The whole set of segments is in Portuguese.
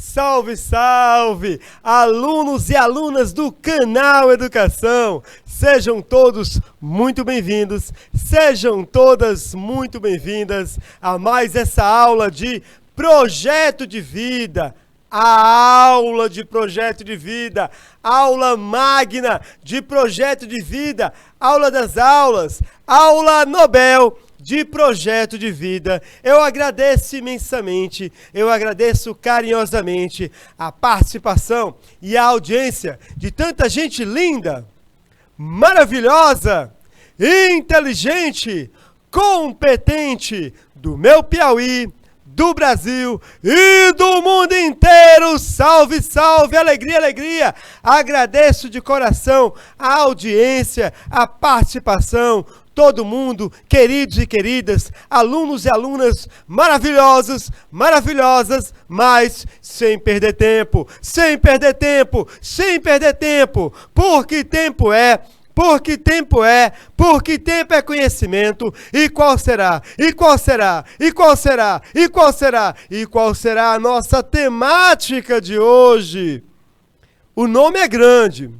Salve, salve! Alunos e alunas do Canal Educação! Sejam todos muito bem-vindos, sejam todas muito bem-vindas a mais essa aula de Projeto de Vida. A aula de Projeto de Vida, aula magna de Projeto de Vida, aula das aulas, aula Nobel de Projeto de Vida. Eu agradeço imensamente, eu agradeço carinhosamente a participação e a audiência de tanta gente linda, maravilhosa, inteligente, competente do meu Piauí, do Brasil e do mundo inteiro. Salve, salve, alegria, alegria. Agradeço de coração a audiência, a participação, todo mundo, queridos e queridas, alunos e alunas maravilhosos, maravilhosas, mas sem perder tempo, sem perder tempo, sem perder tempo, porque tempo é... Porque tempo é conhecimento. E qual será? E qual será? E qual será? E qual será? E qual será a nossa temática de hoje? O nome é grande.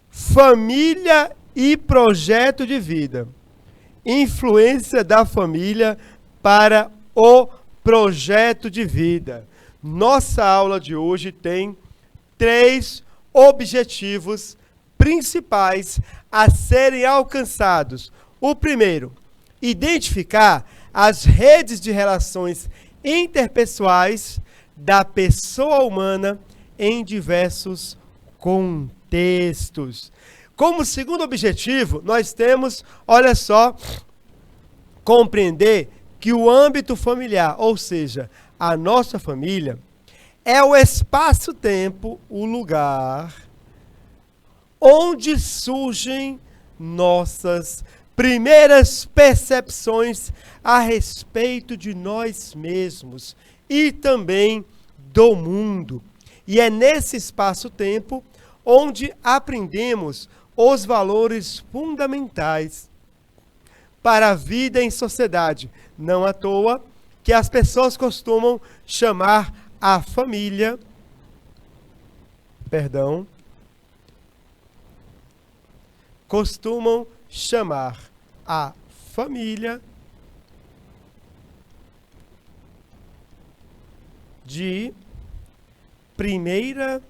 Família e projeto de vida. Influência da família para o projeto de vida. Nossa aula de hoje tem 3 objetivos principais a serem alcançados. O primeiro, identificar as redes de relações interpessoais da pessoa humana em diversos contextos. Como segundo objetivo, nós temos, olha só, compreender que o âmbito familiar, ou seja, a nossa família, é o espaço-tempo, o lugar onde surgem nossas primeiras percepções a respeito de nós mesmos e também do mundo. E é nesse espaço-tempo onde aprendemos os valores fundamentais para a vida em sociedade. Não à toa que as pessoas costumam chamar a família, costumam chamar a família de primeira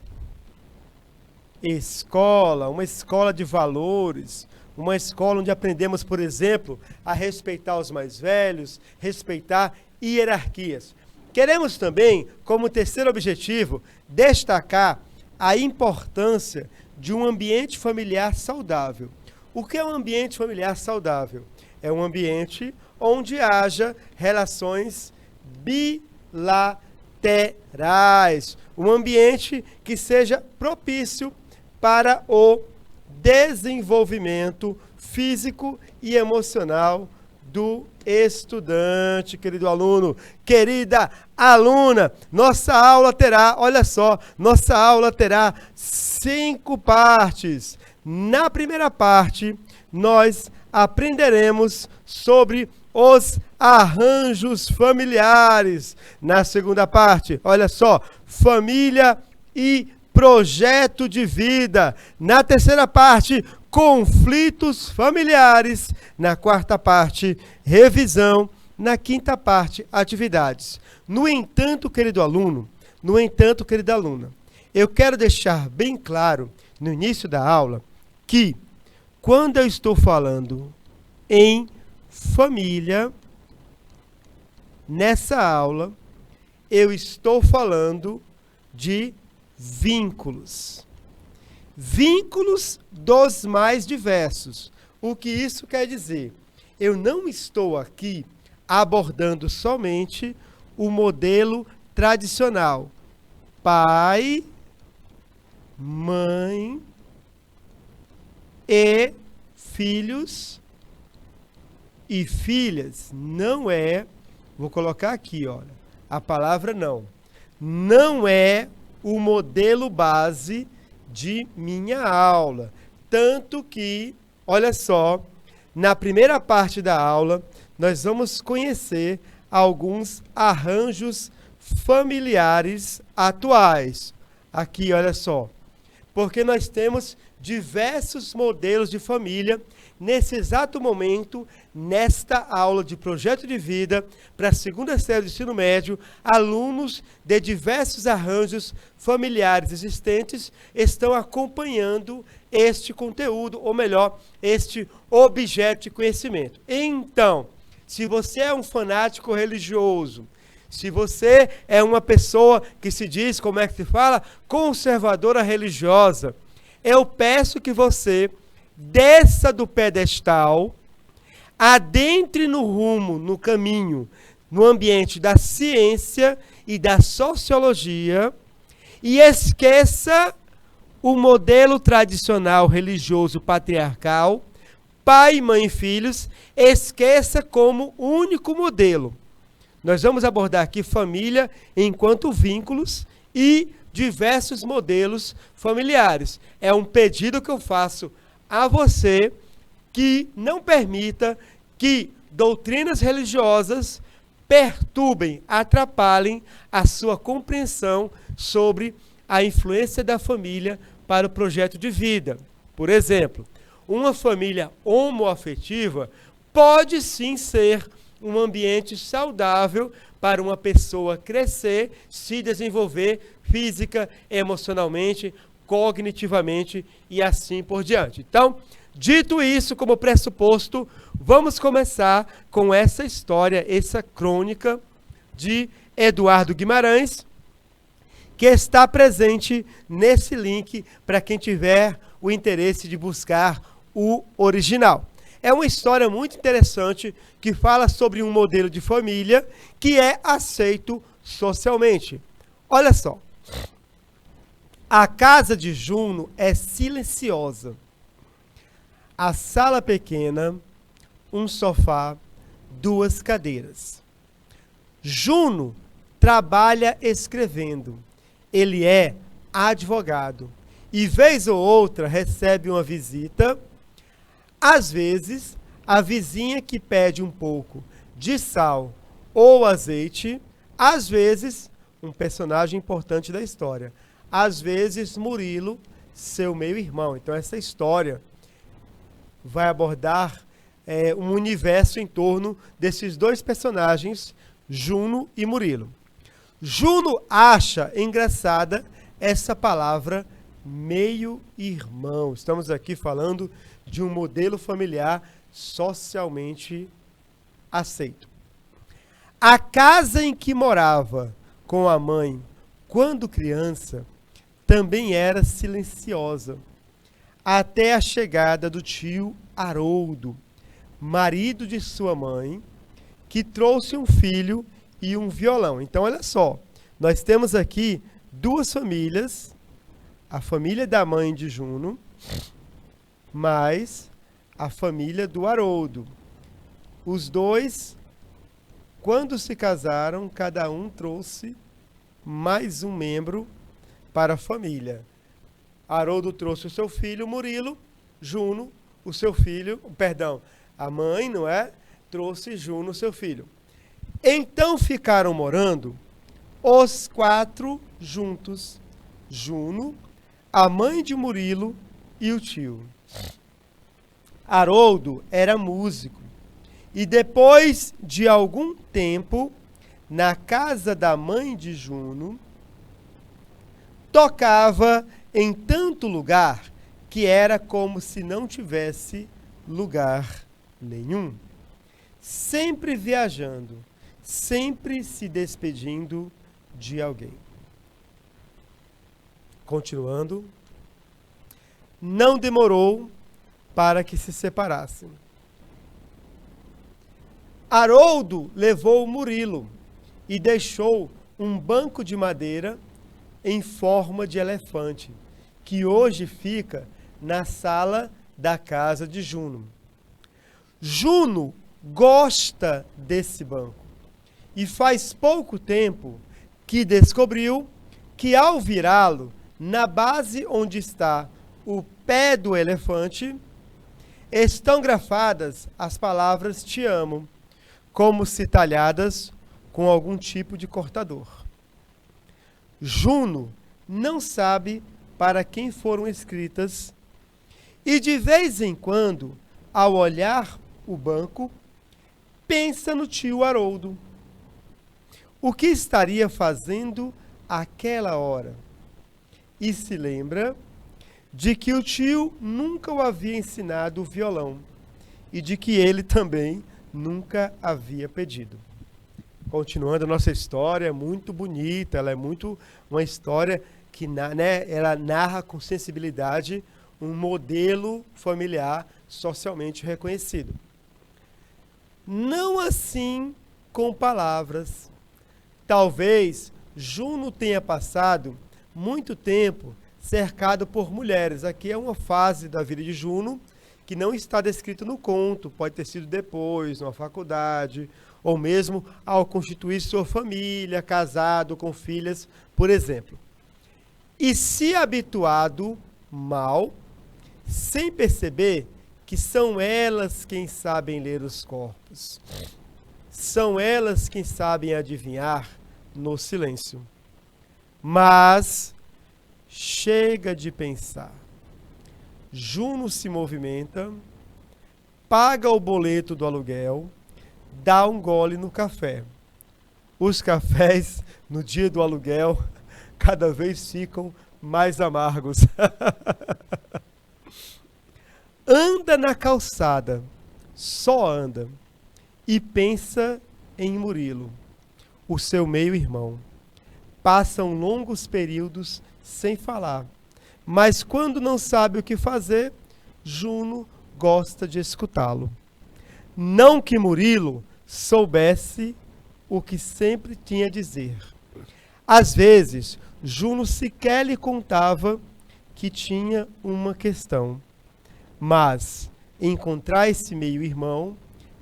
escola, uma escola de valores, uma escola onde aprendemos, por exemplo, a respeitar os mais velhos, respeitar hierarquias. Queremos também, como terceiro objetivo, destacar a importância de um ambiente familiar saudável. O que é um ambiente familiar saudável? É um ambiente onde haja relações bilaterais. Um ambiente que seja propício para o desenvolvimento físico e emocional do estudante, querido aluno, querida aluna. Nossa aula terá, olha só, nossa aula terá 5 partes. Na primeira parte, nós aprenderemos sobre os arranjos familiares. Na segunda parte, olha só, família e projeto de vida. Na terceira parte, conflitos familiares. Na quarta parte, revisão. Na quinta parte, atividades. No entanto, querido aluno, no entanto, querida aluna, eu quero deixar bem claro no início da aula que quando eu estou falando em família, nessa aula, eu estou falando de vínculos. Vínculos dos mais diversos. O que isso quer dizer? Eu não estou aqui abordando somente o modelo tradicional. Pai, mãe e filhos e filhas. Não é, vou colocar aqui, olha, a palavra não. Não é o modelo base de minha aula. Tanto que, olha só, na primeira parte da aula, nós vamos conhecer alguns arranjos familiares atuais. Aqui, olha só. Porque nós temos diversos modelos de família nesse exato momento, nesta aula de projeto de vida para a segunda série do ensino médio, alunos de diversos arranjos familiares existentes estão acompanhando este conteúdo, ou melhor, este objeto de conhecimento. Então, se você é um fanático religioso, se você é uma pessoa que se diz, como é que se fala, conservadora religiosa, eu peço que você desça do pedestal, adentre no rumo, no caminho, no ambiente da ciência e da sociologia e esqueça o modelo tradicional religioso patriarcal, pai, mãe e filhos, esqueça como único modelo. Nós vamos abordar aqui família enquanto vínculos e diversos modelos familiares. É um pedido que eu faço a você que não permita que doutrinas religiosas perturbem, atrapalhem a sua compreensão sobre a influência da família para o projeto de vida. Por exemplo, uma família homoafetiva pode sim ser um ambiente saudável para uma pessoa crescer, se desenvolver física, emocionalmente, cognitivamente e assim por diante. Então, dito isso como pressuposto, vamos começar com essa história, essa crônica de Eduardo Guimarães, que está presente nesse link para quem tiver o interesse de buscar o original. É uma história muito interessante que fala sobre um modelo de família que é aceito socialmente. Olha só. A casa de Juno é silenciosa. A sala pequena, um sofá, 2 cadeiras. Juno trabalha escrevendo. Ele é advogado e vez ou outra recebe uma visita. Às vezes, a vizinha que pede um pouco de sal ou azeite, às vezes, um personagem importante da história, às vezes Murilo, seu meio-irmão. Então essa história vai abordar um universo em torno desses 2 personagens, Juno e Murilo. Juno acha engraçada essa palavra meio-irmão. Estamos aqui falando de um modelo familiar socialmente aceito. A casa em que morava com a mãe quando criança também era silenciosa, até a chegada do tio Haroldo, marido de sua mãe, que trouxe um filho e um violão. Então, olha só, nós temos aqui 2 famílias, a família da mãe de Juno, mais a família do Haroldo. Os 2, quando se casaram, cada um trouxe mais um membro para a família. Haroldo trouxe o seu filho Murilo, Juno, o seu filho, perdão, a mãe, não é? Trouxe Juno, seu filho. Então ficaram morando os 4 juntos, Juno, a mãe de Murilo e o tio. Haroldo era músico e depois de algum tempo, na casa da mãe de Juno, tocava em tanto lugar que era como se não tivesse lugar nenhum. Sempre viajando, sempre se despedindo de alguém. Continuando, não demorou para que se separassem. Haroldo levou Murilo e deixou um banco de madeira em forma de elefante, que hoje fica na sala da casa de Juno. Juno gosta desse banco e faz pouco tempo que descobriu que ao virá-lo, na base onde está o pé do elefante, estão grafadas as palavras "te amo", como se talhadas com algum tipo de cortador. Juno não sabe para quem foram escritas e de vez em quando, ao olhar o banco, pensa no tio Haroldo. O que estaria fazendo àquela hora? E se lembra de que o tio nunca o havia ensinado o violão e de que ele também nunca havia pedido. Continuando a nossa história, muito bonita, ela é muito uma história que ela narra com sensibilidade um modelo familiar socialmente reconhecido. Não assim com palavras. Talvez Juno tenha passado muito tempo cercado por mulheres. Aqui é uma fase da vida de Juno que não está descrita no conto, pode ter sido depois, numa faculdade, ou mesmo ao constituir sua família, casado com filhas, por exemplo. E se habituado mal, sem perceber que são elas quem sabem ler os corpos. São elas quem sabem adivinhar no silêncio. Mas chega de pensar. Juno se movimenta, paga o boleto do aluguel, dá um gole no café. Os cafés, no dia do aluguel, cada vez ficam mais amargos. Anda na calçada, só anda, e pensa em Murilo, o seu meio-irmão. Passam longos períodos sem falar, mas quando não sabe o que fazer, Juno gosta de escutá-lo. Não que Murilo soubesse o que sempre tinha a dizer. Às vezes, Juno sequer lhe contava que tinha uma questão. Mas encontrar esse meio-irmão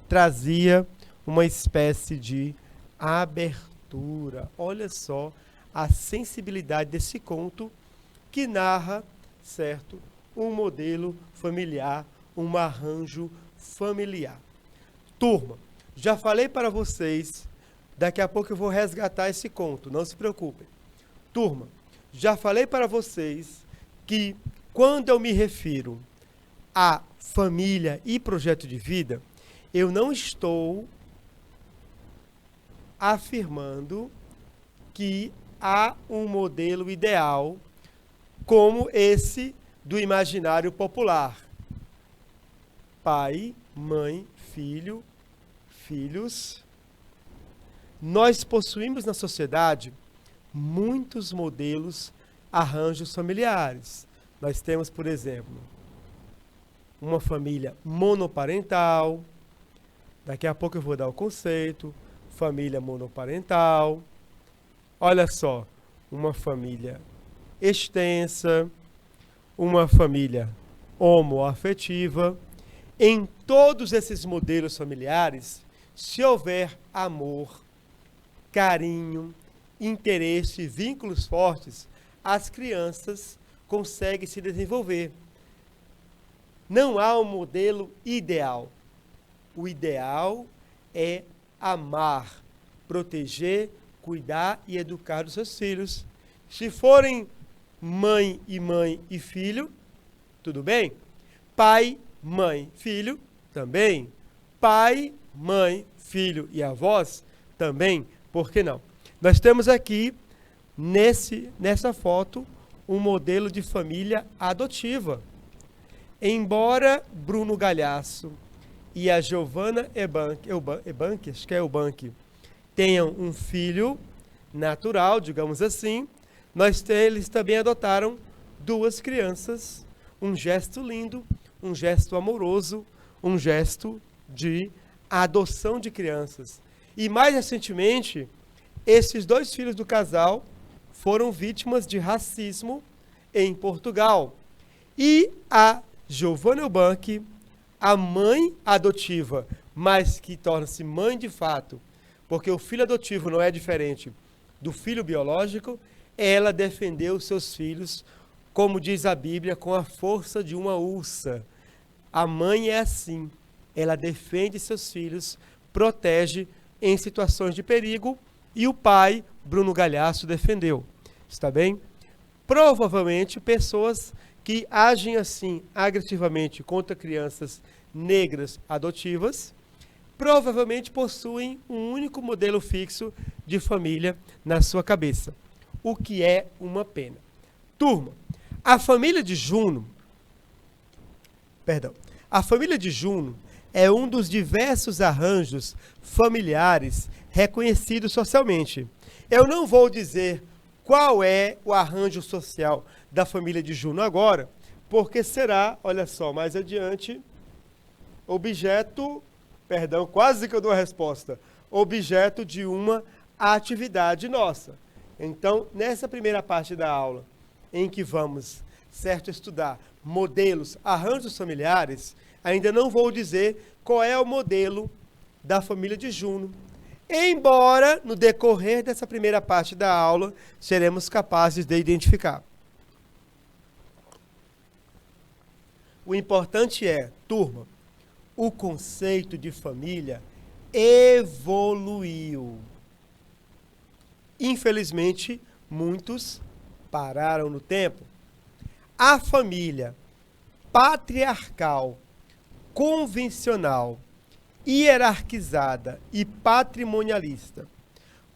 trazia uma espécie de abertura. Olha só a sensibilidade desse conto que narra, certo, um modelo familiar, um arranjo familiar. Turma, já falei para vocês, daqui a pouco eu vou resgatar esse conto, não se preocupem. Turma, já falei para vocês que quando eu me refiro a família e projeto de vida, eu não estou afirmando que há um modelo ideal como esse do imaginário popular. Pai, mãe, filho, filhos. Nós possuímos na sociedade muitos modelos, arranjos familiares. Nós temos, por exemplo, uma família monoparental. Daqui a pouco eu vou dar o conceito. Família monoparental. Olha só, uma família extensa, uma família homoafetiva. Em todos esses modelos familiares, se houver amor, carinho, interesse e vínculos fortes, as crianças conseguem se desenvolver. Não há um modelo ideal. O ideal é amar, proteger, cuidar e educar os seus filhos. Se forem mãe e filho, tudo bem? Pai, mãe, filho, também. Pai, mãe, filho e avós, também. Por que não? Nós temos aqui, nessa foto, um modelo de família adotiva. Embora Bruno Galhaço e a Giovanna Ebanchi, acho que é Ebanchi, tenham um filho natural, digamos assim, eles também adotaram duas crianças, um gesto lindo, um gesto amoroso, um gesto de adoção de crianças. E mais recentemente, esses dois filhos do casal foram vítimas de racismo em Portugal. E a Giovanna Ebanchi, a mãe adotiva, mas que torna-se mãe de fato, porque o filho adotivo não é diferente do filho biológico, ela defendeu seus filhos, como diz a Bíblia, com a força de uma ursa. A mãe é assim, ela defende seus filhos, protege em situações de perigo, e o pai, Bruno Galhaço, defendeu. está bem? Provavelmente pessoas que agem assim agressivamente contra crianças negras adotivas, provavelmente possuem um único modelo fixo de família na sua cabeça, o que é uma pena. Turma, a família de Juno é um dos diversos arranjos familiares reconhecidos socialmente. Eu não vou dizer qual é o arranjo social da família de Juno agora, porque será, olha só, mais adiante, quase que eu dou a resposta, objeto de uma atividade nossa. Então, nessa primeira parte da aula, em que vamos, estudar modelos, arranjos familiares, ainda não vou dizer qual é o modelo da família de Juno. Embora, no decorrer dessa primeira parte da aula, seremos capazes de identificar. O importante é, turma, o conceito de família evoluiu. Infelizmente, muitos pararam no tempo. A família patriarcal, convencional, hierarquizada e patrimonialista,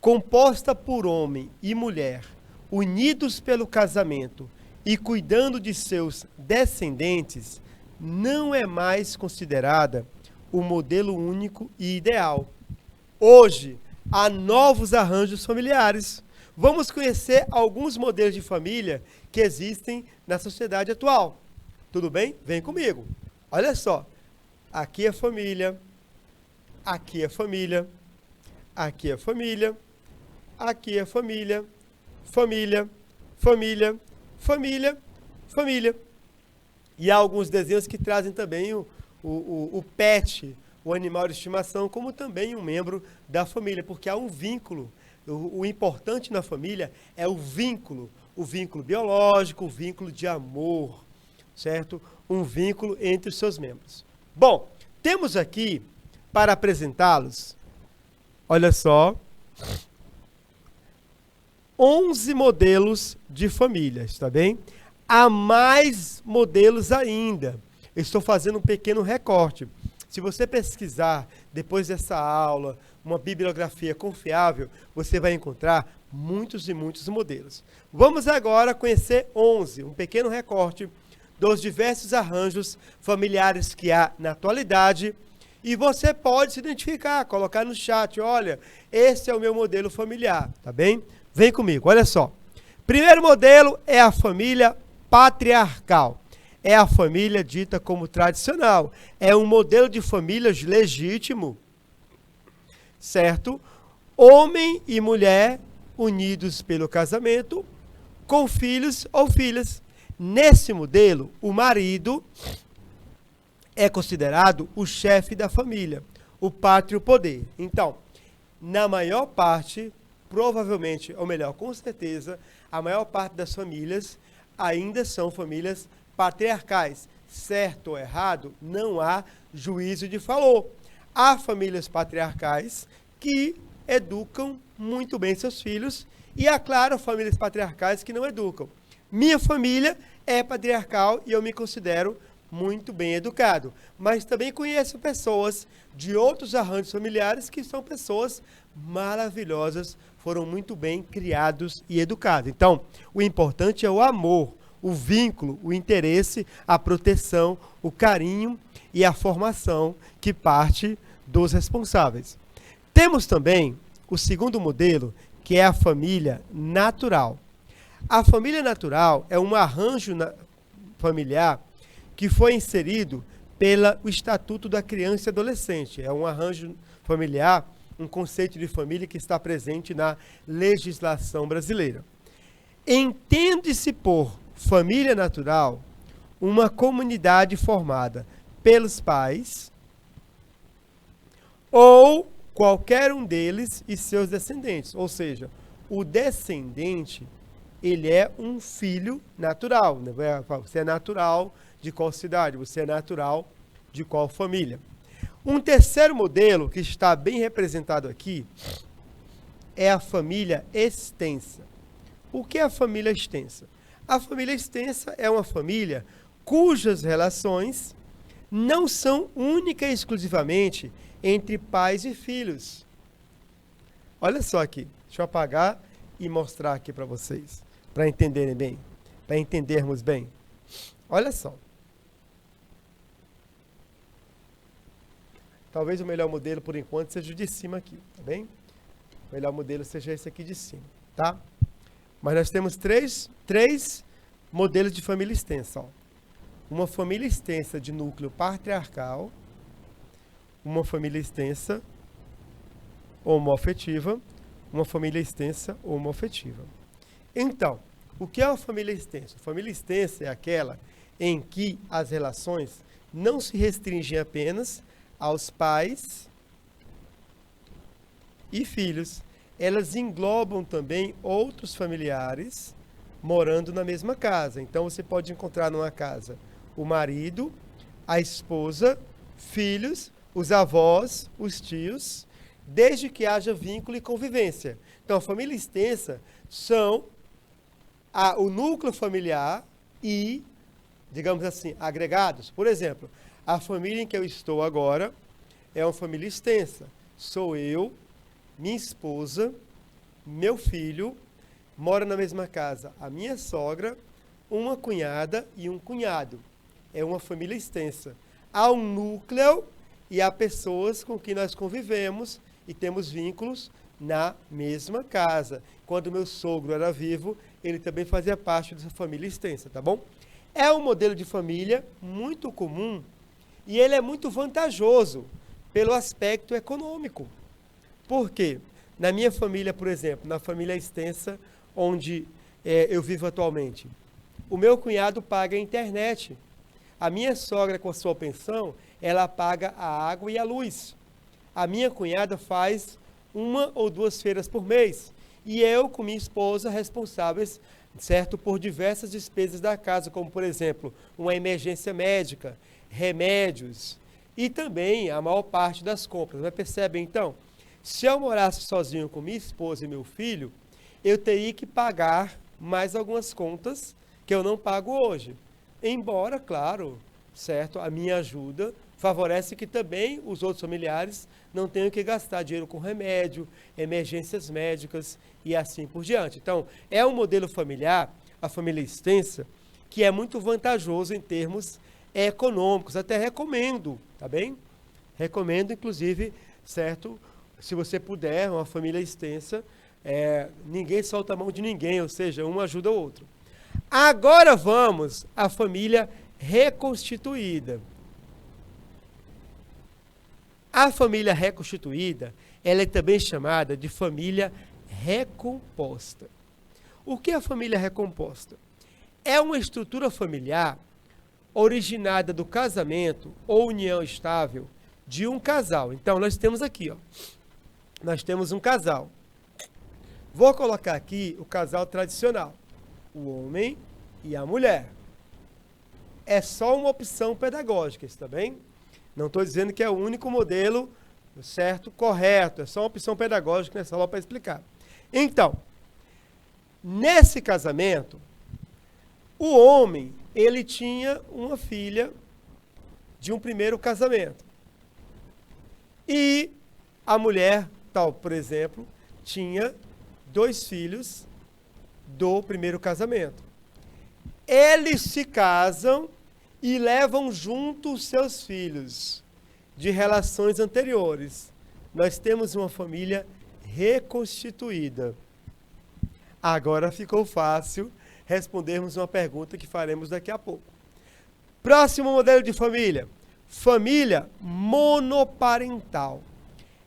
composta por homem e mulher, unidos pelo casamento e cuidando de seus descendentes, não é mais considerada o modelo único e ideal. Hoje, há novos arranjos familiares. Vamos conhecer alguns modelos de família que existem na sociedade atual. Tudo bem? Vem comigo. Olha só. Aqui é família. Aqui é família. Aqui é família. Aqui é família. Família. Família. Família. Família. E há alguns desenhos que trazem também o pet, o animal de estimação, como também um membro da família, porque há um vínculo. O importante na família é o vínculo biológico, o vínculo de amor, certo? Um vínculo entre os seus membros. Bom, temos aqui, para apresentá-los, olha só, 11 modelos de família, está bem? Há mais modelos ainda. Eu estou fazendo um pequeno recorte. Se você pesquisar, depois dessa aula, uma bibliografia confiável, você vai encontrar muitos e muitos modelos. Vamos agora conhecer 11, um pequeno recorte dos diversos arranjos familiares que há na atualidade. E você pode se identificar, colocar no chat, olha, esse é o meu modelo familiar, tá bem? Vem comigo, olha só. Primeiro modelo é a família patriarcal. É a família dita como tradicional. É um modelo de família legítimo, certo? Homem e mulher unidos pelo casamento, com filhos ou filhas. Nesse modelo, o marido é considerado o chefe da família, o pátrio poder. Então, na maior parte, provavelmente, ou melhor, com certeza, a maior parte das famílias ainda são famílias patriarcais. Certo ou errado, não há juízo de valor. Há famílias patriarcais que educam muito bem seus filhos e há, claro, famílias patriarcais que não educam. Minha família é patriarcal e eu me considero muito bem educado, mas também conheço pessoas de outros arranjos familiares que são pessoas maravilhosas, foram muito bem criados e educados. Então, o importante é o amor, o vínculo, o interesse, a proteção, o carinho e a formação que parte dos responsáveis. Temos também o segundo modelo, que é a família natural. A família natural é um arranjo familiar que foi inserido pelo Estatuto da Criança e Adolescente. É um arranjo familiar, um conceito de família que está presente na legislação brasileira. Entende-se por família natural uma comunidade formada pelos pais ou qualquer um deles e seus descendentes. Ou seja, o descendente, ele é um filho natural. Né? Você é natural de qual cidade? Você é natural de qual família? Um terceiro modelo que está bem representado aqui é a família extensa. O que é a família extensa? A família extensa é uma família cujas relações não são única e exclusivamente entre pais e filhos. Olha só aqui, deixa eu apagar e mostrar aqui para vocês, para entenderem bem, para entendermos bem. Olha só. Talvez o melhor modelo, por enquanto, seja o de cima aqui, tá bem? O melhor modelo seja esse aqui de cima, tá? Mas nós temos três modelos de família extensa, ó. Uma família extensa de núcleo patriarcal, uma família extensa homoafetiva, uma família extensa homoafetiva. Então, o que é uma família extensa? A família extensa é aquela em que as relações não se restringem apenas aos pais e filhos. Elas englobam também outros familiares morando na mesma casa. Então, você pode encontrar numa casa o marido, a esposa, filhos, os avós, os tios, desde que haja vínculo e convivência. Então, a família extensa são o núcleo familiar e, digamos assim, agregados. Por exemplo, a família em que eu estou agora é uma família extensa. Sou eu, minha esposa, meu filho, mora na mesma casa a minha sogra, uma cunhada e um cunhado. É uma família extensa. Há um núcleo e há pessoas com quem nós convivemos e temos vínculos na mesma casa. Quando meu sogro era vivo, ele também fazia parte dessa família extensa, tá bom? É um modelo de família muito comum e ele é muito vantajoso pelo aspecto econômico. Por quê? Na minha família, por exemplo, na família extensa onde eu vivo atualmente, o meu cunhado paga a internet. A minha sogra, com a sua pensão, ela paga a água e a luz. A minha cunhada faz 1 ou 2 feiras por mês. E eu, com minha esposa, responsáveis, certo, por diversas despesas da casa, como, por exemplo, uma emergência médica, remédios e também a maior parte das compras. Mas percebem, então, se eu morasse sozinho com minha esposa e meu filho, eu teria que pagar mais algumas contas que eu não pago hoje. Embora, claro, certo, a minha ajuda favorece que também os outros familiares não tenham que gastar dinheiro com remédio, emergências médicas e assim por diante. Então, é um modelo familiar, a família extensa, que é muito vantajoso em termos econômicos. Até recomendo, tá bem? Recomendo, inclusive, certo, se você puder, uma família extensa, ninguém solta a mão de ninguém, ou seja, um ajuda o outro. Agora vamos à família reconstituída. A família reconstituída, ela é também chamada de família recomposta. O que é a família recomposta? É uma estrutura familiar originada do casamento ou união estável de um casal. Então, nós temos aqui, ó, nós temos um casal. Vou colocar aqui o casal tradicional, o homem e a mulher. É só uma opção pedagógica, está bem? Não estou dizendo que é o único modelo, certo, correto. É só uma opção pedagógica nessa aula para explicar. Então, nesse casamento, o homem, ele tinha uma filha de um primeiro casamento. E a mulher, tal, por exemplo, tinha 2 filhos do primeiro casamento. Eles se casam e levam junto os seus filhos de relações anteriores. Nós temos uma família reconstituída. Agora ficou fácil respondermos uma pergunta que faremos daqui a pouco. Próximo modelo de família. Família monoparental.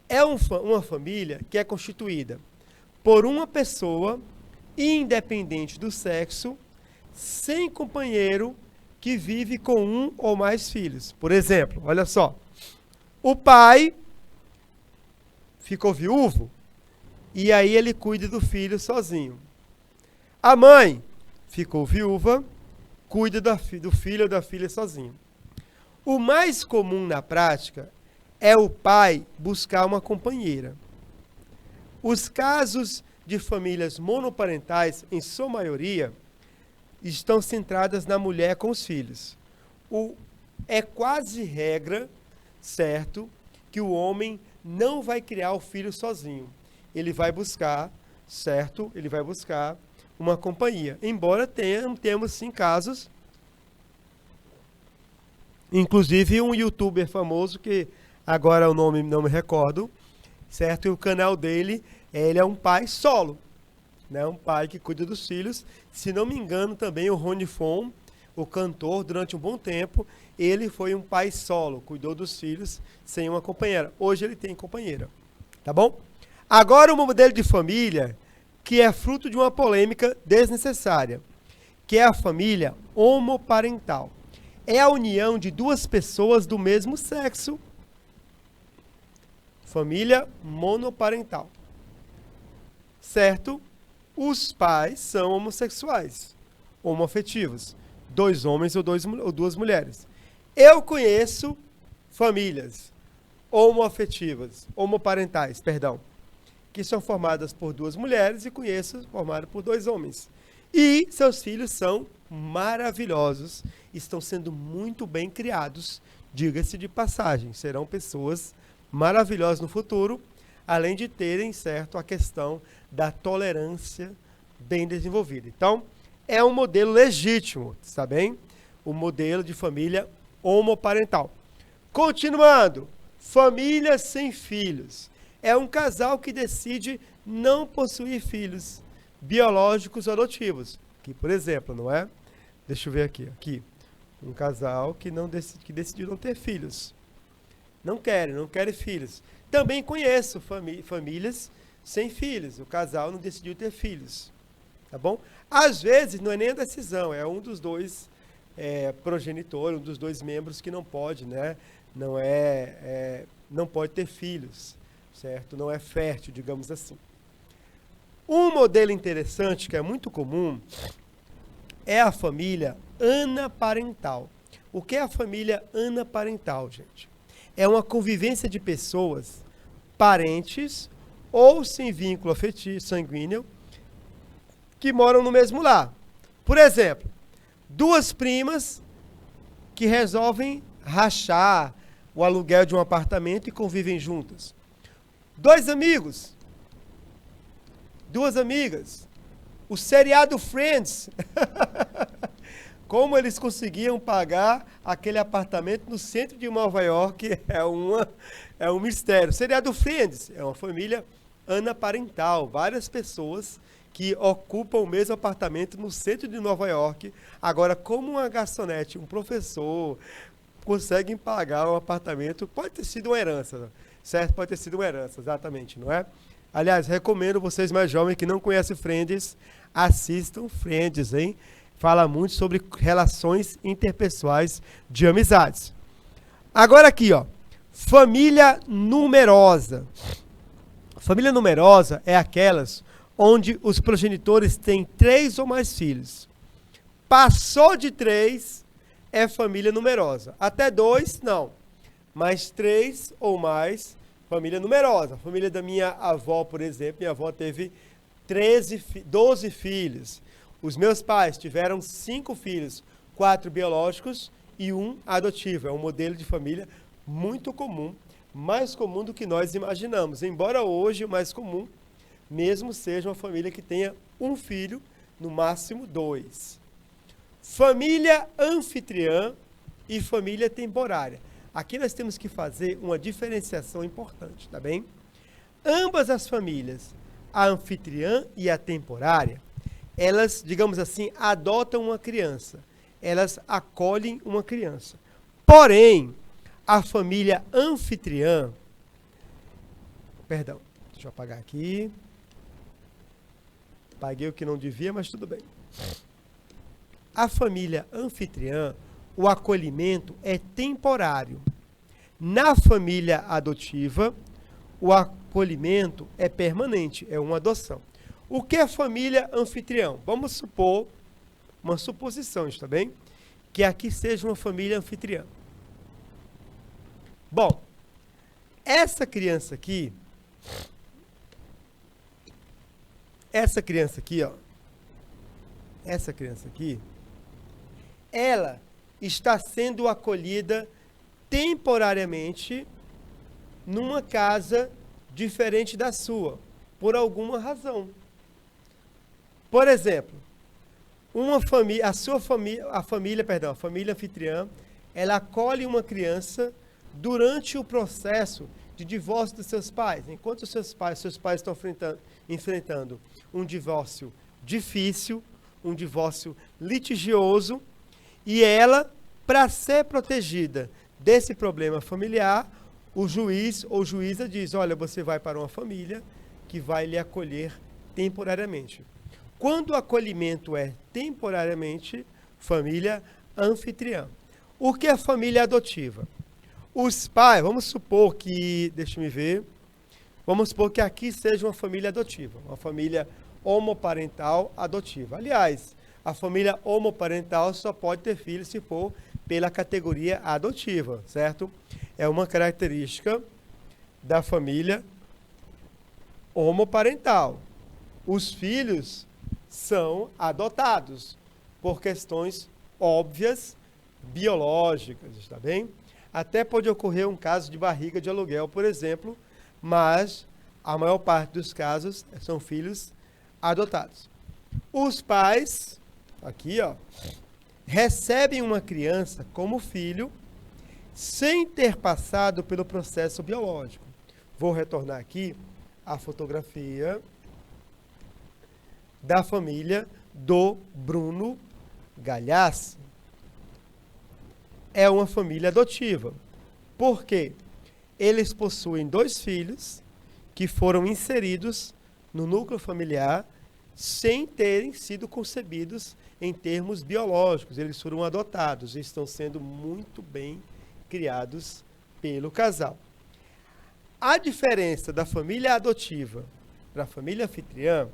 É uma família que é constituída por uma pessoa, independente do sexo, sem companheiro, que vive com um ou mais filhos. Por exemplo, olha só, o pai ficou viúvo e aí ele cuida do filho sozinho. A mãe ficou viúva, cuida do filho ou da filha sozinho. O mais comum na prática é o pai buscar uma companheira. Os casos de famílias monoparentais, em sua maioria, estão centradas na mulher com os filhos. É quase regra, certo, que o homem não vai criar o filho sozinho. Ele vai buscar, certo? Ele vai buscar uma companhia. Embora temos sim casos, inclusive um youtuber famoso, que agora o nome não me recordo, certo? E o canal dele, ele é um pai solo, né? Um pai que cuida dos filhos. Se não me engano também o Rony Fon, o cantor, durante um bom tempo, ele foi um pai solo, cuidou dos filhos sem uma companheira. Hoje ele tem companheira, tá bom? Agora um modelo de família que é fruto de uma polêmica desnecessária, que é a família homoparental. É a união de duas pessoas do mesmo sexo. Família monoparental. Certo? Os pais são homossexuais, homoafetivos. 2 homens ou 2 mulheres. Eu conheço famílias homoparentais, que são formadas por 2 mulheres e conheço formadas por 2 homens. E seus filhos são maravilhosos, estão sendo muito bem criados, diga-se de passagem, serão pessoas maravilhosas no futuro, além de terem, certo, a questão da tolerância bem desenvolvida. Então, é um modelo legítimo, está bem? O modelo de família homoparental. Continuando, família sem filhos. É um casal que decide não possuir filhos biológicos ou adotivos. Aqui, por exemplo, não é? Deixa eu ver aqui. Um casal que decidiu não ter filhos. Não querem filhos. Também conheço famílias sem filhos. O casal não decidiu ter filhos. Tá bom? Às vezes, não é nem a decisão, é um dos 2 progenitores, um dos 2 membros que não pode, né? Não pode ter filhos, certo? Não é fértil, digamos assim. Um modelo interessante, que é muito comum, é a família anaparental. O que é a família anaparental, gente? É uma convivência de pessoas, parentes ou sem vínculo afetivo, sanguíneo, que moram no mesmo lar. Por exemplo, 2 primas que resolvem rachar o aluguel de um apartamento e convivem juntas. 2 amigos, 2 amigas. O seriado Friends. Como eles conseguiam pagar aquele apartamento no centro de Nova York é um mistério. O seriado Friends é uma família anaparental. Várias pessoas que ocupam o mesmo apartamento no centro de Nova York. Agora, como uma garçonete, um professor, conseguem pagar um apartamento, pode ter sido uma herança, certo? Pode ter sido uma herança, exatamente, não é? Aliás, recomendo vocês mais jovens que não conhecem Friends, assistam Friends, hein? Fala muito sobre relações interpessoais de amizades. Agora aqui, ó, família numerosa. Família numerosa é aquelas onde os progenitores têm 3 ou mais filhos. Passou de 3, é família numerosa. Até 2, não. Mas 3 ou mais, família numerosa. A família da minha avó, por exemplo, minha avó teve 12 filhos. Os meus pais tiveram 5 filhos, 4 biológicos e 1 adotivo. É um modelo de família muito comum, mais comum do que nós imaginamos. Embora hoje o mais comum mesmo seja uma família que tenha 1 filho, no máximo 2. Família anfitriã e família temporária. Aqui nós temos que fazer uma diferenciação importante, tá bem? Ambas as famílias, a anfitriã e a temporária, elas, digamos assim, adotam uma criança. Elas acolhem uma criança. Porém, a família anfitriã... Perdão, deixa eu apagar aqui. Paguei o que não devia, mas tudo bem. A família anfitriã, o acolhimento é temporário. Na família adotiva, o acolhimento é permanente, é uma adoção. O que é família anfitriã? Vamos supor, uma suposição, está bem? Que aqui seja uma família anfitriã. Bom, essa criança aqui, essa criança aqui, ó, ela está sendo acolhida temporariamente numa casa diferente da sua, por alguma razão. Por exemplo, a família anfitriã, ela acolhe uma criança durante o processo de divórcio dos seus pais. Enquanto seus pais estão enfrentando um divórcio difícil, um divórcio litigioso, e ela, para ser protegida desse problema familiar, o juiz ou juíza diz, olha, você vai para uma família que vai lhe acolher temporariamente. Quando o acolhimento é temporariamente, família anfitriã. O que é família adotiva? Os pais, vamos supor que aqui seja uma família adotiva, uma família homoparental adotiva. Aliás, a família homoparental só pode ter filhos se for pela categoria adotiva, certo? É uma característica da família homoparental. Os filhos são adotados por questões óbvias, biológicas, está bem? Até pode ocorrer um caso de barriga de aluguel, por exemplo, mas a maior parte dos casos são filhos adotados. Os pais, aqui, ó, recebem uma criança como filho sem ter passado pelo processo biológico. Vou retornar aqui a fotografia da família do Bruno Galhaço. É uma família adotiva. Por quê? Eles possuem 2 filhos que foram inseridos no núcleo familiar sem terem sido concebidos em termos biológicos. Eles foram adotados e estão sendo muito bem criados pelo casal. A diferença da família adotiva para a família anfitriã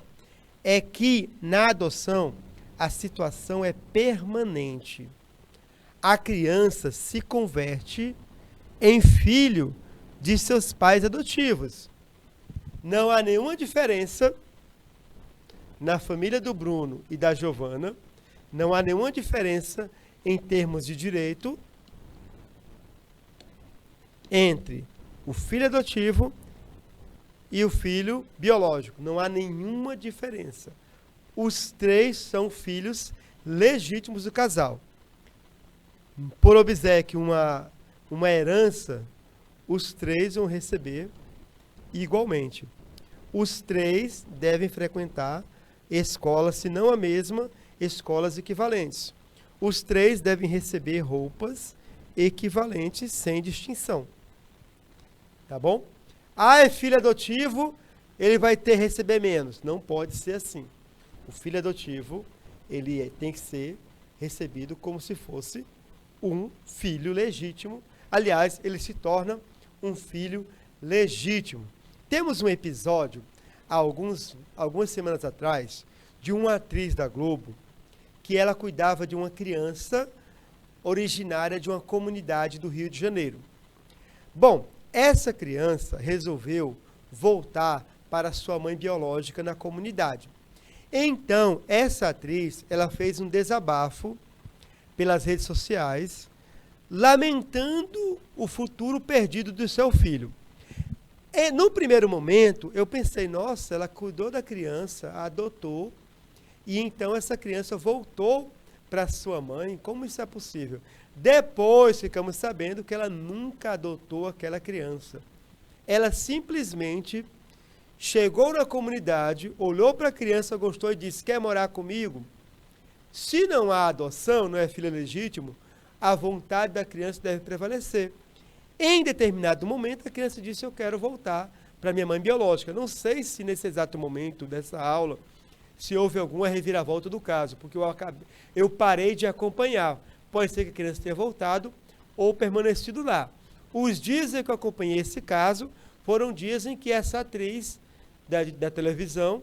é que, na adoção, a situação é permanente. A criança se converte em filho de seus pais adotivos. Não há nenhuma diferença na família do Bruno e da Giovana, não há nenhuma diferença em termos de direito entre o filho adotivo e o filho biológico. Não há nenhuma diferença. Os 3 são filhos legítimos do casal. Por obséquio, uma herança, os 3 vão receber igualmente. Os 3 devem frequentar escolas, se não a mesma, escolas equivalentes. Os 3 devem receber roupas equivalentes sem distinção. Tá bom? Ah, é filho adotivo, ele vai receber menos. Não pode ser assim. O filho adotivo, ele tem que ser recebido como se fosse um filho legítimo. Aliás, ele se torna um filho legítimo. Temos um episódio, há algumas semanas atrás, de uma atriz da Globo, que ela cuidava de uma criança originária de uma comunidade do Rio de Janeiro. Bom, essa criança resolveu voltar para sua mãe biológica na comunidade. Então, essa atriz, ela fez um desabafo pelas redes sociais, lamentando o futuro perdido do seu filho. E, no primeiro momento, eu pensei, nossa, ela cuidou da criança, a adotou, e então essa criança voltou para sua mãe. Como isso é possível? Depois ficamos sabendo que ela nunca adotou aquela criança. Ela simplesmente chegou na comunidade, olhou para a criança, gostou e disse, quer morar comigo? Se não há adoção, não é filho legítimo, a vontade da criança deve prevalecer. Em determinado momento, a criança disse, eu quero voltar para minha mãe biológica. Não sei se nesse exato momento dessa aula, se houve alguma reviravolta do caso, porque eu parei de acompanhar. Pode ser que a criança tenha voltado ou permanecido lá. Os dias em que eu acompanhei esse caso foram dias em que essa atriz da televisão,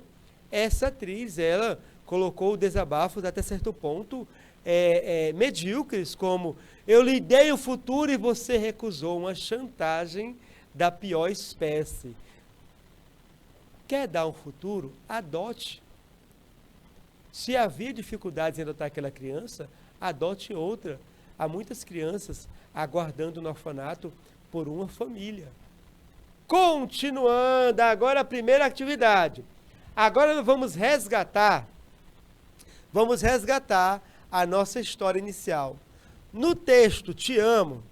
ela colocou desabafos até certo ponto medíocres, como eu lhe dei o futuro e você recusou, uma chantagem da pior espécie. Quer dar um futuro? Adote. Se havia dificuldades em adotar aquela criança, adote outra. Há muitas crianças aguardando no orfanato por uma família. Continuando, agora a primeira atividade. Agora vamos resgatar a nossa história inicial. No texto Te Amo,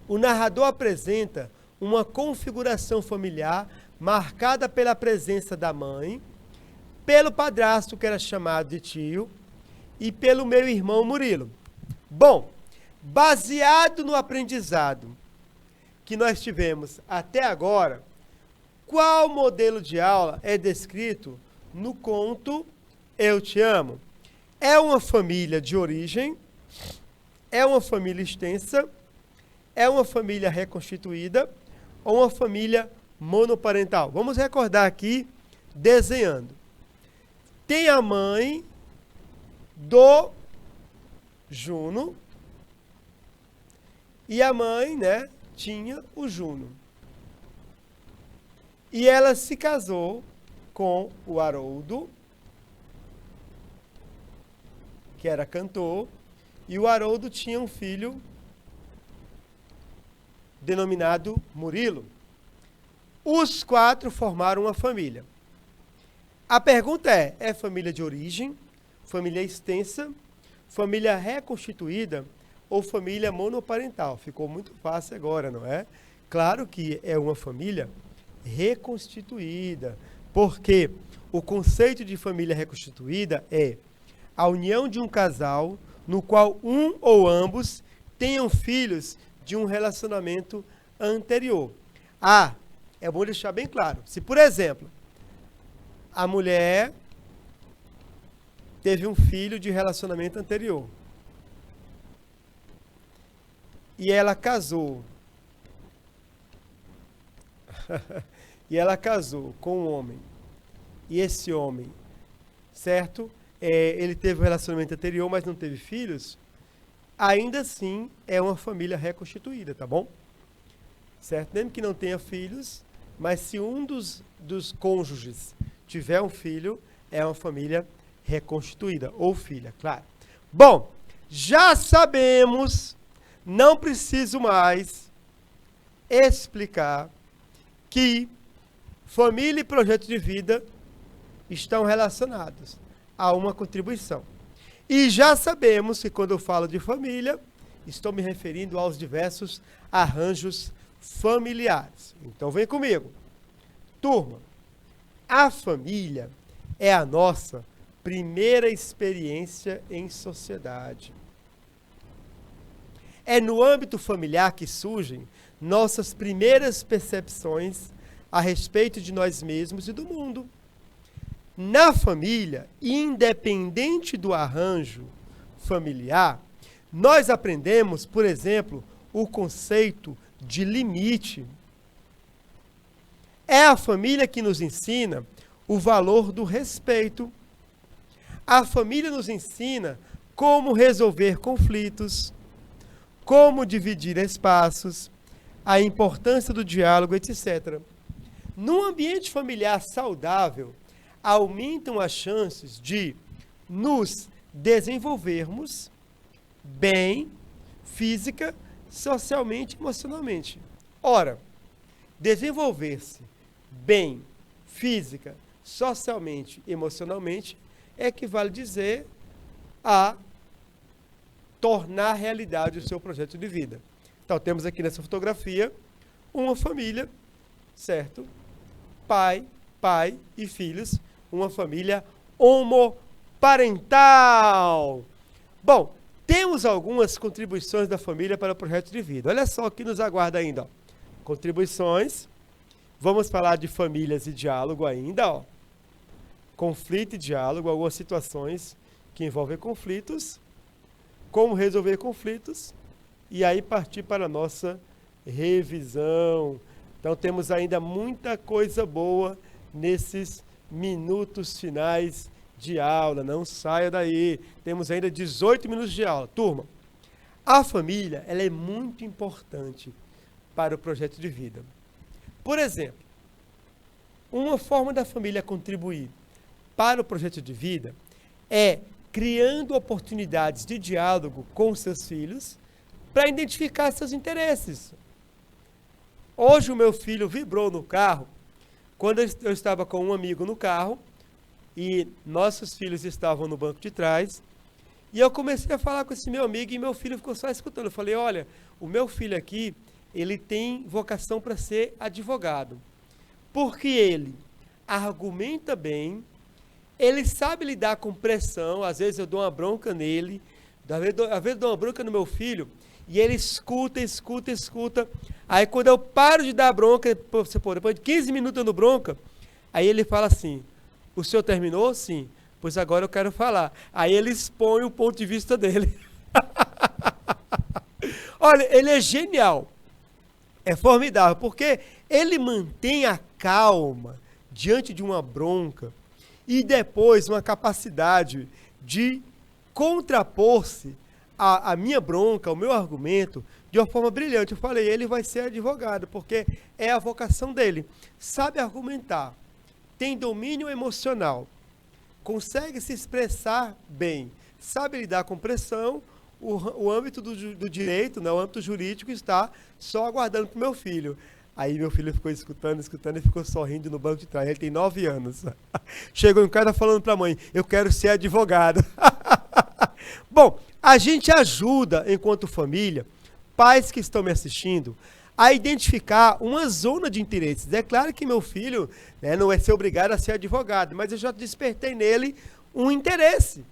o narrador apresenta uma configuração familiar marcada pela presença da mãe, pelo padrasto, que era chamado de tio, e pelo meu irmão Murilo. Bom, baseado no aprendizado que nós tivemos até agora, qual modelo de aula é descrito no conto Eu Te Amo? É uma família de origem, é uma família extensa, é uma família reconstituída ou uma família monoparental? Vamos recordar aqui, desenhando. Tem a mãe do Juno e a mãe, né, tinha o Juno. E ela se casou com o Haroldo, que era cantor, e o Haroldo tinha um filho denominado Murilo. Os quatro formaram uma família. A pergunta é família de origem, família extensa, família reconstituída ou família monoparental? Ficou muito fácil agora, não é? Claro que é uma família reconstituída, porque o conceito de família reconstituída é a união de um casal no qual um ou ambos tenham filhos de um relacionamento anterior. É bom deixar bem claro. Se, por exemplo, a mulher teve um filho de relacionamento anterior e ela casou com um homem, e esse homem, certo? Ele teve um relacionamento anterior, mas não teve filhos, ainda assim é uma família reconstituída, tá bom? Certo? Mesmo que não tenha filhos, mas se um dos cônjuges tiver um filho, é uma família reconstituída, ou filha, claro. Bom, já sabemos, não preciso mais explicar que família e projeto de vida estão relacionados a uma contribuição. E já sabemos que quando eu falo de família, estou me referindo aos diversos arranjos familiares. Então vem comigo. Turma, a família é a nossa primeira experiência em sociedade. É no âmbito familiar que surgem nossas primeiras percepções a respeito de nós mesmos e do mundo. Na família, independente do arranjo familiar, nós aprendemos, por exemplo, o conceito de limite. É a família que nos ensina o valor do respeito. A família nos ensina como resolver conflitos, como dividir espaços, a importância do diálogo, etc. Num ambiente familiar saudável, aumentam as chances de nos desenvolvermos bem, física, socialmente e emocionalmente. Ora, desenvolver-se bem, física, socialmente e emocionalmente equivale dizer a tornar realidade o seu projeto de vida. Então, temos aqui nessa fotografia uma família, certo? Pai e filhos, uma família homoparental. Bom, temos algumas contribuições da família para o projeto de vida. Olha só o que nos aguarda ainda. Ó. Contribuições. Vamos falar de famílias e diálogo ainda. Ó. Conflito e diálogo, algumas situações que envolvem conflitos. Como resolver conflitos. E aí partir para a nossa revisão. Então temos ainda muita coisa boa nesses minutos finais de aula. Não saia daí. Temos ainda 18 minutos de aula. Turma, a família ela é muito importante para o projeto de vida. Por exemplo, uma forma da família contribuir para o projeto de vida É criando oportunidades de diálogo com seus filhos para identificar seus interesses. Hoje o meu filho vibrou no carro, quando eu estava com um amigo no carro, e nossos filhos estavam no banco de trás, e eu comecei a falar com esse meu amigo, e meu filho ficou só escutando. Eu falei, olha, o meu filho aqui, ele tem vocação para ser advogado, porque ele argumenta bem, ele sabe lidar com pressão. Às vezes eu dou uma bronca nele, às vezes eu dou uma bronca no meu filho, e ele escuta. Aí quando eu paro de dar bronca, depois de 15 minutos dando bronca, aí ele fala assim, o senhor terminou? Sim. Pois agora eu quero falar. Aí ele expõe o ponto de vista dele. Olha, ele é genial. É formidável, porque ele mantém a calma diante de uma bronca e depois uma capacidade de contrapor-se à minha bronca, ao meu argumento, de uma forma brilhante. Eu falei, ele vai ser advogado, porque é a vocação dele. Sabe argumentar, tem domínio emocional, consegue se expressar bem, sabe lidar com pressão. O âmbito do direito, né, o âmbito jurídico está só aguardando para o meu filho. Aí meu filho ficou escutando e ficou sorrindo no banco de trás. Ele tem 9 anos. Chegou em casa falando para a mãe, eu quero ser advogado. Bom, a gente ajuda, enquanto família, pais que estão me assistindo, a identificar uma zona de interesses. É claro que meu filho, né, não vai ser obrigado a ser advogado, mas eu já despertei nele um interesse.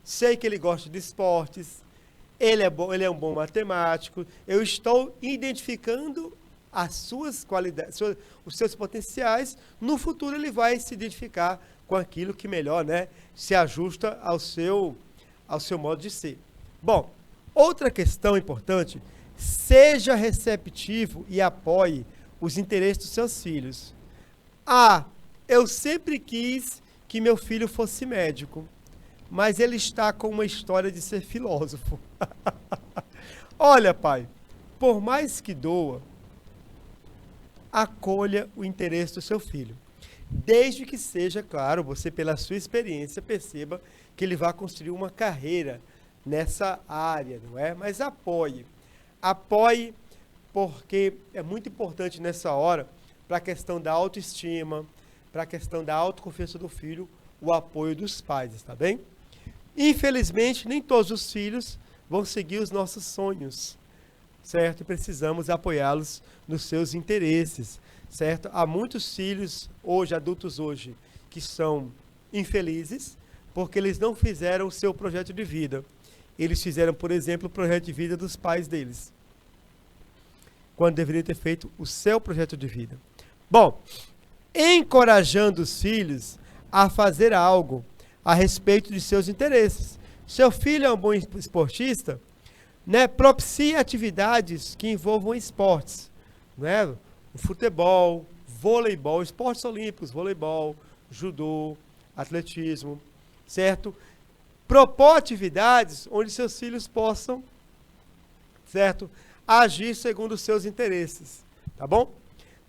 Sei que ele gosta de esportes, ele é um bom matemático, eu estou identificando as suas qualidades, os seus potenciais. No futuro ele vai se identificar com aquilo que melhor, né, se ajusta ao seu modo de ser. Bom, outra questão importante, seja receptivo e apoie os interesses dos seus filhos. Eu sempre quis que meu filho fosse médico, mas ele está com uma história de ser filósofo. Olha, pai, por mais que doa, acolha o interesse do seu filho. Desde que seja, claro, você pela sua experiência perceba que ele vai construir uma carreira nessa área, não é? Mas apoie. Apoie, porque é muito importante nessa hora, para a questão da autoestima, para a questão da autoconfiança do filho, o apoio dos pais, está bem? Infelizmente, nem todos os filhos vão seguir os nossos sonhos, certo? E precisamos apoiá-los nos seus interesses, certo? Há muitos filhos, adultos hoje, que são infelizes, porque eles não fizeram o seu projeto de vida. Eles fizeram, por exemplo, o projeto de vida dos pais deles, quando deveriam ter feito o seu projeto de vida. Bom, encorajando os filhos a fazer algo a respeito de seus interesses. Seu filho é um bom esportista, né? Propicie atividades que envolvam esportes, né? O futebol, voleibol, esportes olímpicos, voleibol, judô, atletismo, certo? Propor atividades onde seus filhos possam, certo, agir segundo os seus interesses, tá bom?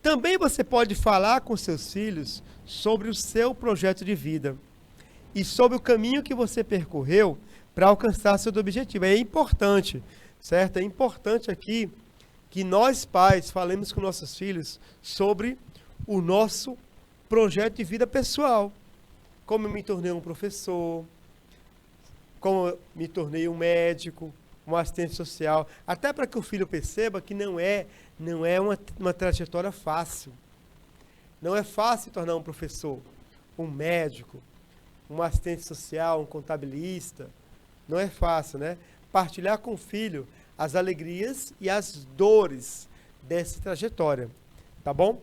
Também você pode falar com seus filhos sobre o seu projeto de vida e sobre o caminho que você percorreu para alcançar seu objetivo. É importante, certo? É importante aqui que nós pais falemos com nossos filhos sobre o nosso projeto de vida pessoal. Como eu me tornei um professor, como eu me tornei um médico, um assistente social, até para que o filho perceba que não é uma trajetória fácil. Não é fácil tornar um professor, um médico, um assistente social, um contabilista. Não é fácil, né? Partilhar com o filho as alegrias e as dores dessa trajetória, tá bom?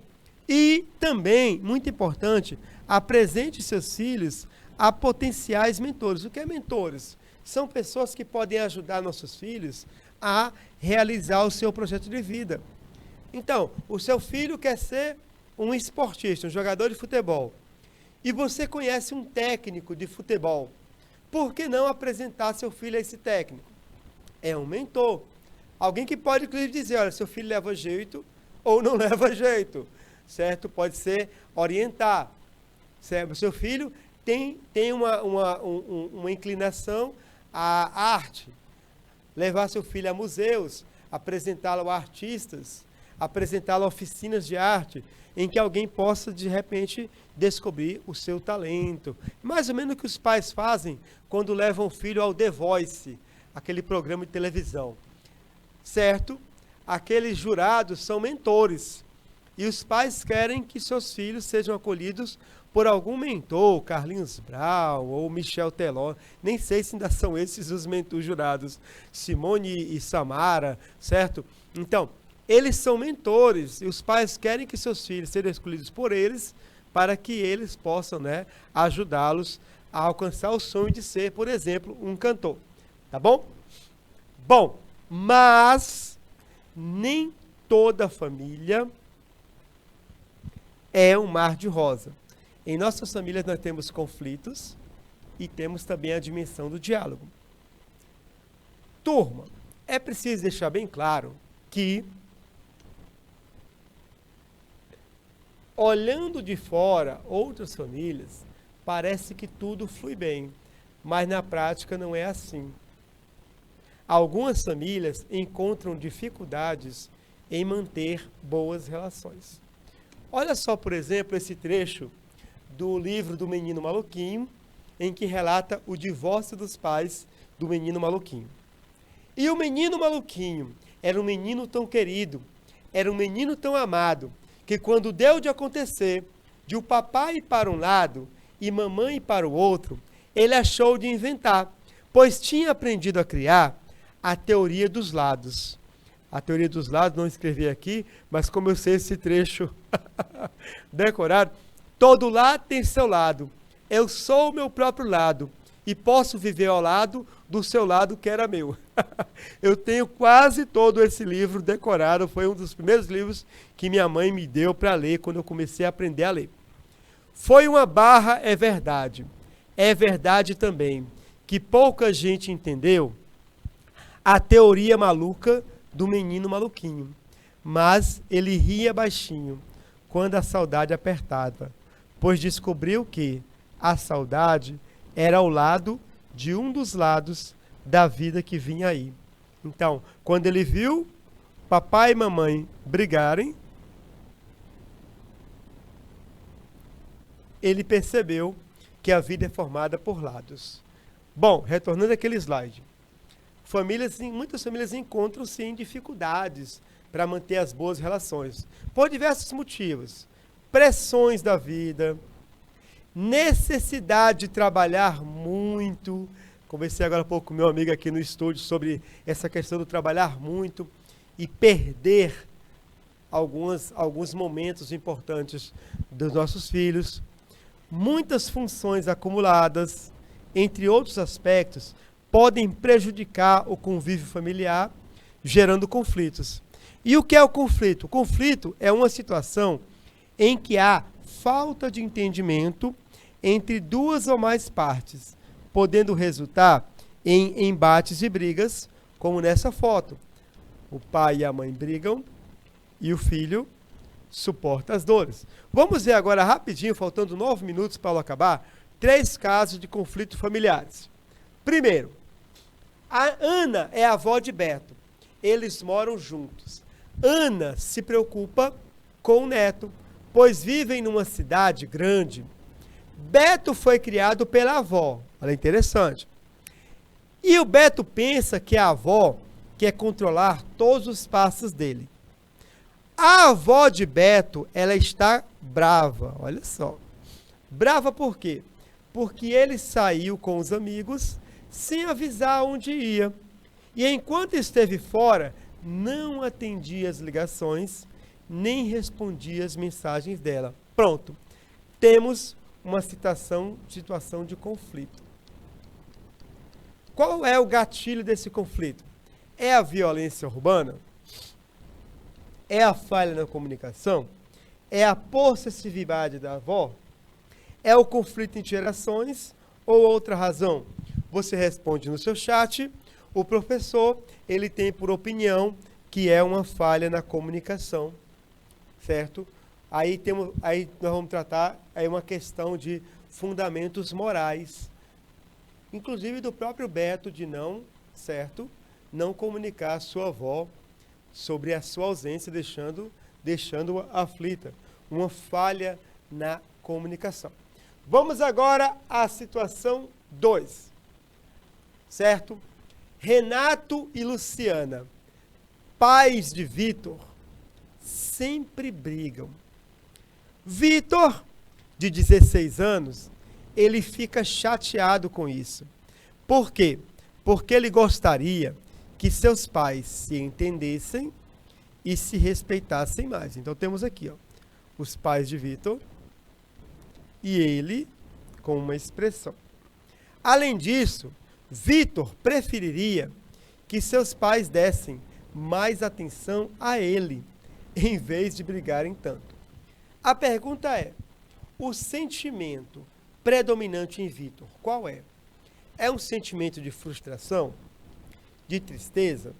E também, muito importante, apresente seus filhos a potenciais mentores. O que é mentores? São pessoas que podem ajudar nossos filhos a realizar o seu projeto de vida. Então, o seu filho quer ser um esportista, um jogador de futebol, e você conhece um técnico de futebol. Por que não apresentar seu filho a esse técnico? É um mentor. Alguém que pode, inclusive, dizer, olha, seu filho leva jeito ou não leva jeito, certo? Pode ser orientar, certo? Seu filho tem uma inclinação à arte. Levar seu filho a museus, apresentá-lo a artistas, apresentá-lo a oficinas de arte, em que alguém possa, de repente, descobrir o seu talento. Mais ou menos o que os pais fazem quando levam o filho ao The Voice, aquele programa de televisão. Certo? Aqueles jurados são mentores. E os pais querem que seus filhos sejam acolhidos por algum mentor, Carlinhos Brau ou Michel Teló. Nem sei se ainda são esses os mentores jurados. Simone e Samara, certo? Então, eles são mentores e os pais querem que seus filhos sejam escolhidos por eles para que eles possam, né, ajudá-los a alcançar o sonho de ser, por exemplo, um cantor. Tá bom? Bom, mas nem toda família é um mar de rosa. Em nossas famílias nós temos conflitos e temos também a dimensão do diálogo. Turma, é preciso deixar bem claro que, olhando de fora outras famílias, parece que tudo flui bem, mas na prática não é assim. Algumas famílias encontram dificuldades em manter boas relações. Olha só, por exemplo, esse trecho do livro do Menino Maluquinho, em que relata o divórcio dos pais do menino maluquinho. E o menino maluquinho era um menino tão querido, era um menino tão amado, que quando deu de acontecer de o papai ir para um lado e mamãe ir para o outro, ele achou de inventar, pois tinha aprendido a criar a teoria dos lados. A teoria dos lados, não escrevi aqui, mas como eu sei esse trecho decorado, todo lado tem seu lado. Eu sou o meu próprio lado e posso viver ao lado do seu lado que era meu. Eu tenho quase todo esse livro decorado, foi um dos primeiros livros que minha mãe me deu para ler quando eu comecei a aprender a ler. Foi uma barra, é verdade. É verdade também que pouca gente entendeu a teoria maluca do menino maluquinho, mas ele ria baixinho quando a saudade apertava, pois descobriu que a saudade era ao lado de um dos lados da vida que vinha aí. Então, quando ele viu papai e mamãe brigarem, ele percebeu que a vida é formada por lados. Bom, retornando àquele slide. Muitas famílias encontram-se em dificuldades para manter as boas relações, por diversos motivos. Pressões da vida, necessidade de trabalhar muito. Conversei agora há pouco com meu amigo aqui no estúdio sobre essa questão do trabalhar muito e perder alguns momentos importantes dos nossos filhos. Muitas funções acumuladas, entre outros aspectos, podem prejudicar o convívio familiar, gerando conflitos. E o que é o conflito? O conflito é uma situação em que há falta de entendimento entre duas ou mais partes, podendo resultar em embates e brigas, como nessa foto. O pai e a mãe brigam e o filho suporta as dores. Vamos ver agora rapidinho, faltando 9 minutos para acabar, 3 casos de conflito familiares. Primeiro, a Ana é a avó de Beto. Eles moram juntos. Ana se preocupa com o neto, pois vivem numa cidade grande. Beto foi criado pela avó. Olha, interessante. E o Beto pensa que a avó quer controlar todos os passos dele. A avó de Beto, ela está brava. Olha só. Brava por quê? Porque ele saiu com os amigos sem avisar onde ia. E enquanto esteve fora, não atendia as ligações, nem respondia as mensagens dela. Pronto. Temos uma situação de conflito. Qual é o gatilho desse conflito? É a violência urbana? É a falha na comunicação? É a possessividade da avó? É o conflito em gerações ou outra razão? Você responde no seu chat. O professor, ele tem por opinião que é uma falha na comunicação, certo? Aí nós vamos tratar aí uma questão de fundamentos morais, inclusive do próprio Beto, de não, certo, não comunicar à sua avó sobre a sua ausência, deixando-a aflita. Uma falha na comunicação. Vamos agora à situação 2, certo? Renato e Luciana, pais de Vitor, sempre brigam. Vitor, de 16 anos, ele fica chateado com isso. Por quê? Porque ele gostaria que seus pais se entendessem e se respeitassem mais. Então temos aqui, ó, os pais de Vitor e ele com uma expressão. Além disso, Vitor preferiria que seus pais dessem mais atenção a ele, em vez de brigarem tanto. A pergunta é, o sentimento predominante em Vitor, qual é? É um sentimento de frustração, de tristeza,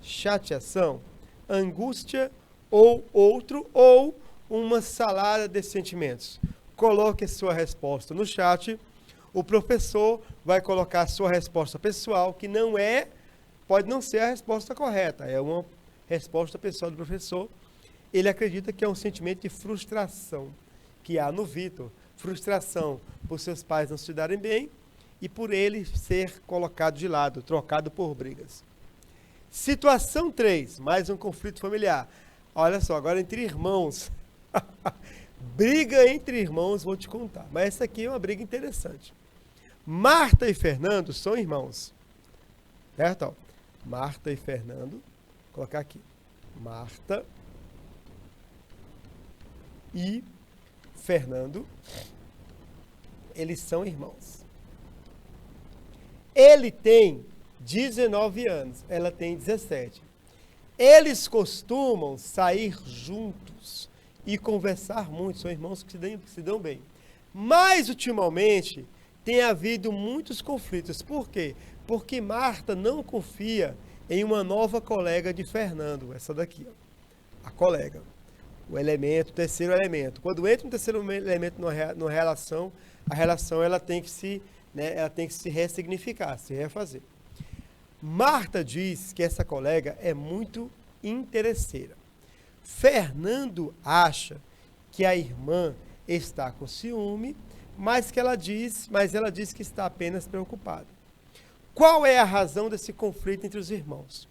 chateação, angústia ou outro, ou uma salada de sentimentos? Coloque a sua resposta no chat. O professor vai colocar a sua resposta pessoal, que não é, pode não ser a resposta correta, é uma resposta pessoal do professor. Ele acredita que é um sentimento de frustração que há no Vitor. Frustração por seus pais não se darem bem e por ele ser colocado de lado, trocado por brigas. Situação 3, mais um conflito familiar. Olha só, agora entre irmãos. Briga entre irmãos, vou te contar. Mas essa aqui é uma briga interessante. Marta e Fernando são irmãos. Certo? Ó, Marta e Fernando. Vou colocar aqui. Marta e Fernando. Eles são irmãos. Ele tem 19 anos. Ela tem 17. Eles costumam sair juntos e conversar muito. São irmãos que se dão bem. Mas, ultimamente, tem havido muitos conflitos. Por quê? Porque Marta não confia em uma nova colega de Fernando. Essa daqui, ó, a colega. O elemento, o terceiro elemento. Quando entra um terceiro elemento numa relação, a relação ela tem que se ressignificar, se refazer. Marta diz que essa colega é muito interesseira. Fernando acha que a irmã está com ciúme, mas ela diz que está apenas preocupada. Qual é a razão desse conflito entre os irmãos?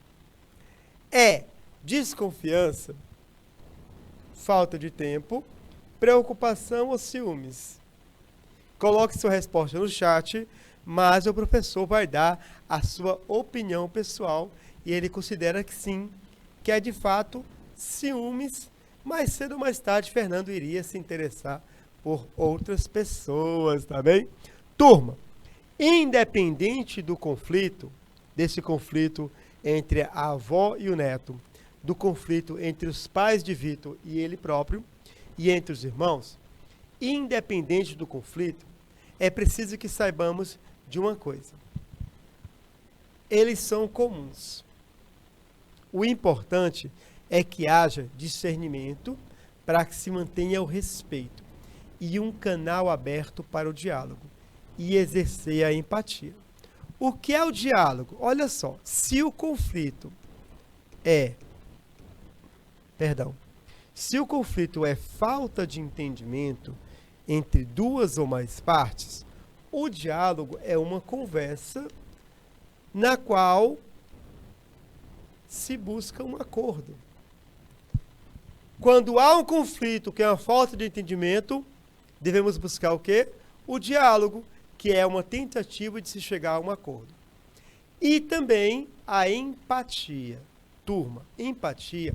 É desconfiança, falta de tempo, preocupação ou ciúmes? Coloque sua resposta no chat, mas o professor vai dar a sua opinião pessoal e ele considera que sim, que é de fato ciúmes, mais cedo ou mais tarde Fernando iria se interessar por outras pessoas, tá bem? Turma, independente do conflito, desse conflito entre a avó e o neto, do conflito entre os pais de Vitor e ele próprio, e entre os irmãos, independente do conflito, é preciso que saibamos de uma coisa. Eles são comuns. O importante é que haja discernimento para que se mantenha o respeito e um canal aberto para o diálogo e exercer a empatia. O que é o diálogo? Olha só, se o conflito é falta de entendimento entre duas ou mais partes, o diálogo é uma conversa na qual se busca um acordo. Quando há um conflito, que é uma falta de entendimento, devemos buscar o quê? O diálogo, que é uma tentativa de se chegar a um acordo. E também a empatia. Turma, empatia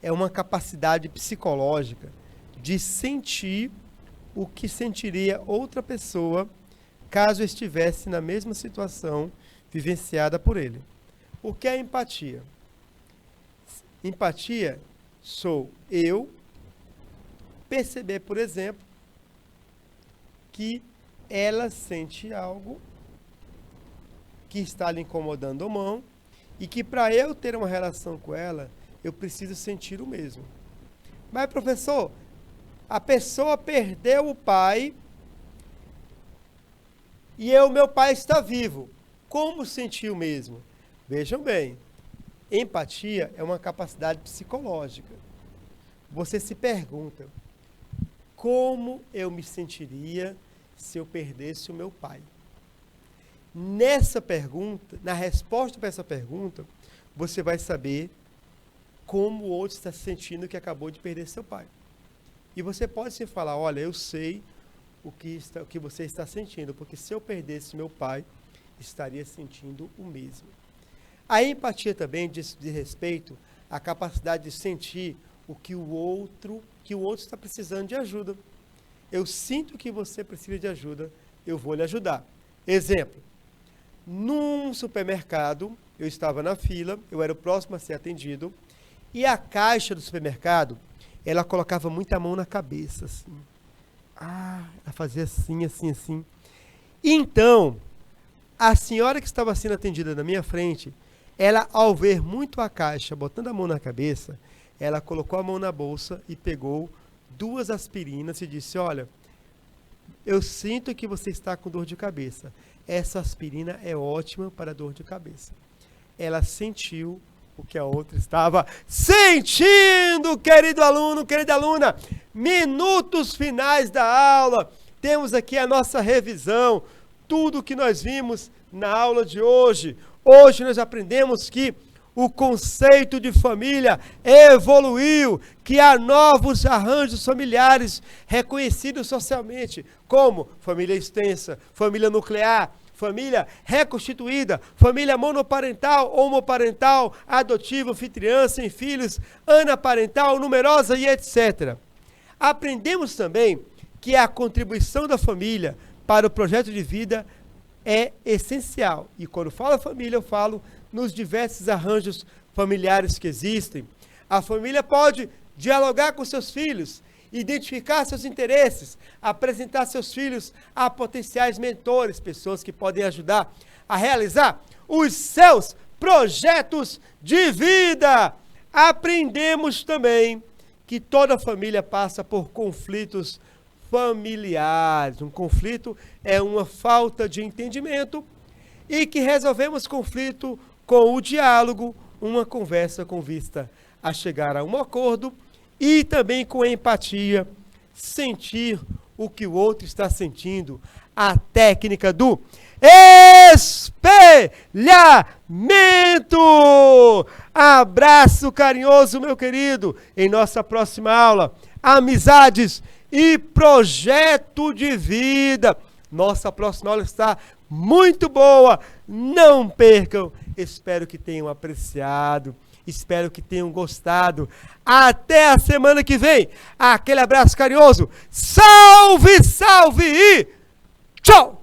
é uma capacidade psicológica de sentir o que sentiria outra pessoa caso estivesse na mesma situação vivenciada por ele. O que é empatia? Empatia sou eu perceber, por exemplo, que ela sente algo que está lhe incomodando a mão e que para eu ter uma relação com ela, eu preciso sentir o mesmo. Mas, professor, a pessoa perdeu o pai e meu pai está vivo. Como sentir o mesmo? Vejam bem, empatia é uma capacidade psicológica. Você se pergunta, como eu me sentiria se eu perdesse o meu pai? Nessa pergunta, na resposta para essa pergunta, você vai saber como o outro está se sentindo que acabou de perder seu pai. E você pode se falar, olha, eu sei o que você está sentindo, porque se eu perdesse meu pai, estaria sentindo o mesmo. A empatia também diz respeito à capacidade de sentir o que o outro está precisando de ajuda. Eu sinto que você precisa de ajuda, eu vou lhe ajudar. Exemplo, num supermercado, eu estava na fila, eu era o próximo a ser atendido, e a caixa do supermercado, ela colocava muita mão na cabeça, assim. Ela fazia assim, assim, assim. Então, a senhora que estava sendo atendida na minha frente, ela, ao ver muito a caixa, botando a mão na cabeça, ela colocou a mão na bolsa e pegou 2 aspirinas e disse, olha, eu sinto que você está com dor de cabeça. Essa aspirina é ótima para dor de cabeça. Ela sentiu o que a outra estava sentindo, querido aluno, querida aluna. Minutos finais da aula. Temos aqui a nossa revisão. Tudo o que nós vimos na aula de hoje. Hoje nós aprendemos que o conceito de família evoluiu, que há novos arranjos familiares reconhecidos socialmente, como família extensa, família nuclear, família reconstituída, família monoparental, homoparental, adotiva, anfitriã, sem filhos, anaparental, numerosa e etc. Aprendemos também que a contribuição da família para o projeto de vida é essencial. E quando falo família, eu falo nos diversos arranjos familiares que existem. A família pode dialogar com seus filhos, identificar seus interesses, apresentar seus filhos a potenciais mentores, pessoas que podem ajudar a realizar os seus projetos de vida. Aprendemos também que toda família passa por conflitos familiares. Um conflito é uma falta de entendimento e que resolvemos conflito com o diálogo, uma conversa com vista a chegar a um acordo e também com empatia, sentir o que o outro está sentindo. A técnica do espelhamento. Abraço carinhoso, meu querido. Em nossa próxima aula, amizades e projeto de vida. Nossa próxima aula está muito boa. Não percam. Espero que tenham apreciado. Espero que tenham gostado. Até a semana que vem. Aquele abraço carinhoso. Salve, salve e tchau!